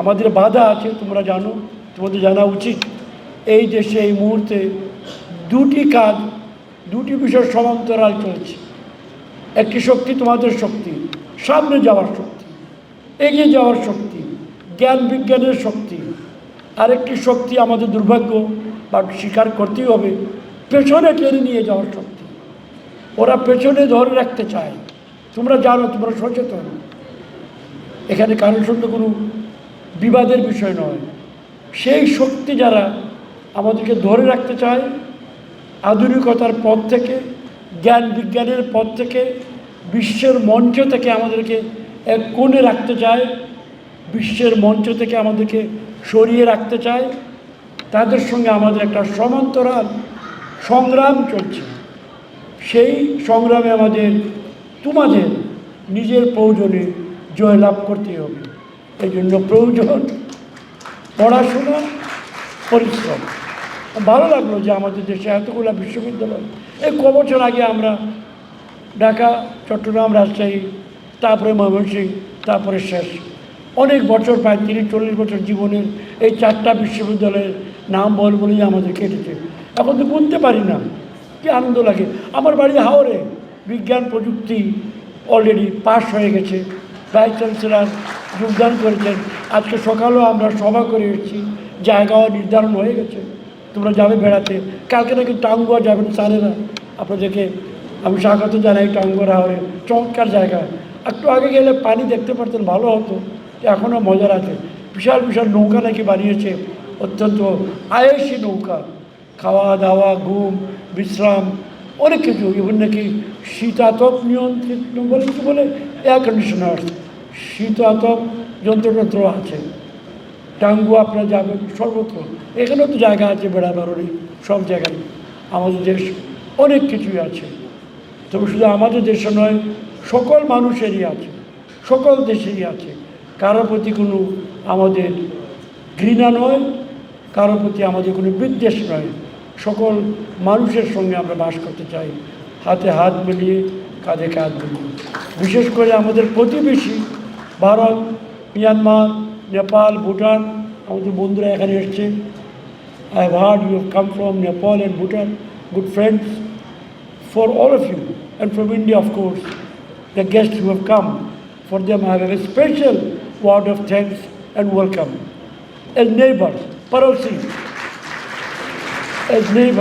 আমাদের বাধা আছে, তোমরা জানো, তোমাদের জানা উচিত। এই দেশে এই মুহূর্তে দুটি কাজ, দুটি বিষয় সমান্তরাল চলছে। একটি শক্তি তোমাদের শক্তি, সামনে যাওয়ার শক্তি, এগিয়ে যাওয়ার শক্তি, জ্ঞান বিজ্ঞানের শক্তি। আরেকটি শক্তি আমাদের দুর্ভাগ্য বা স্বীকার করতেই হবে, পেছনে টেনে নিয়ে যাওয়ার শক্তি। ওরা পেছনে ধরে রাখতে চায়। তোমরা জানো, তোমরা সচেতন। এখানে কারোর সঙ্গে কোনো বিবাদের বিষয় নয়। সেই শক্তি যারা আমাদেরকে ধরে রাখতে চায়, আধুনিকতার পথ থেকে, জ্ঞান বিজ্ঞানের পথ থেকে, বিশ্বের মঞ্চ থেকে আমাদেরকে এক কোণে রাখতে চায়, বিশ্বের মঞ্চ থেকে আমাদেরকে সরিয়ে রাখতে চায়, তাদের সঙ্গে আমাদের একটা সমান্তরাল সংগ্রাম চলছে। সেই সংগ্রামে আমাদের, তোমাদের নিজের প্রয়োজনে জয়লাভ করতে হবে। এই জন্য প্রয়োজন পড়াশোনা, পরিশ্রম। ভালো লাগলো যে আমাদের দেশে এতগুলো বিশ্ববিদ্যালয়। এই কবছর আগে আমরা ঢাকা, চট্টগ্রাম, রাজশাহী, তারপরে ময়মনসিংহ, তারপরে শেষ। অনেক বছর, প্রায় 30-40 বছর জীবনের এই 4টা বিশ্ববিদ্যালয়ের নাম বলেই আমাদের কেটেছে। এখন তো বলতে পারি না, কি আনন্দ লাগে। আমার বাড়ি হাওড়ে, বিজ্ঞান প্রযুক্তি অলরেডি পাস হয়ে গেছে, ভাইস চ্যান্সেলর যোগদান করেছেন। আজকে সকালেও আমরা সভা করে এসেছি, জায়গাও নির্ধারণ হয়ে গেছে। তোমরা যাবে বেড়াতে, কালকে নাকি টাঙ্গুয়া যাবেন স্যারেরা, আপনাদেরকে আমি স্বাগত জানাই। টাঙ্গুয়া হাওড়ে চমৎকার জায়গা। একটু আগে গেলে পানি দেখতে পারতেন, ভালো হতো। এখনও মজার আছে। বিশাল বিশাল নৌকা নাকি বানিয়েছে, অত্যন্ত আয়েসি নৌকা। খাওয়া দাওয়া, ঘুম, বিশ্রাম, অনেক কিছু। ইভেন নাকি শীতাতপ নিয়ন্ত্রিত বলে কি বলে, এয়ার কন্ডিশনার, শীতাতপ যন্ত্রযন্ত্র আছে। টাঙ্গুয়া আপনারা যাবেন সর্বত্র। এখানেও তো জায়গা আছে বেড়াবাড়ি, সব জায়গায়। আমাদের দেশ অনেক কিছুই আছে। তবে শুধু আমাদের দেশে নয়, সকল মানুষেরই আছে, সকল দেশেরই আছে। কারোর প্রতি কোনো আমাদের ঘৃণা নয়, কারোর প্রতি আমাদের কোনো বিদ্বেষ নয়। সকল মানুষের সঙ্গে আমরা বাস করতে চাই, হাতে হাত মিলিয়ে, কাঁধে কাঁধ মিলিয়ে। বিশেষ করে আমাদের প্রতিবেশী ভারত, মিয়ানমার, নেপাল, ভুটান, আমাদের বন্ধুরা এখানে এসছে। I have heard you have come from Nepal and Bhutan, good friends. For all of you, and from India, of course, the guests who have come, for them I have a special word of thanks and welcome. As neighbors, Parosi, as neighbors.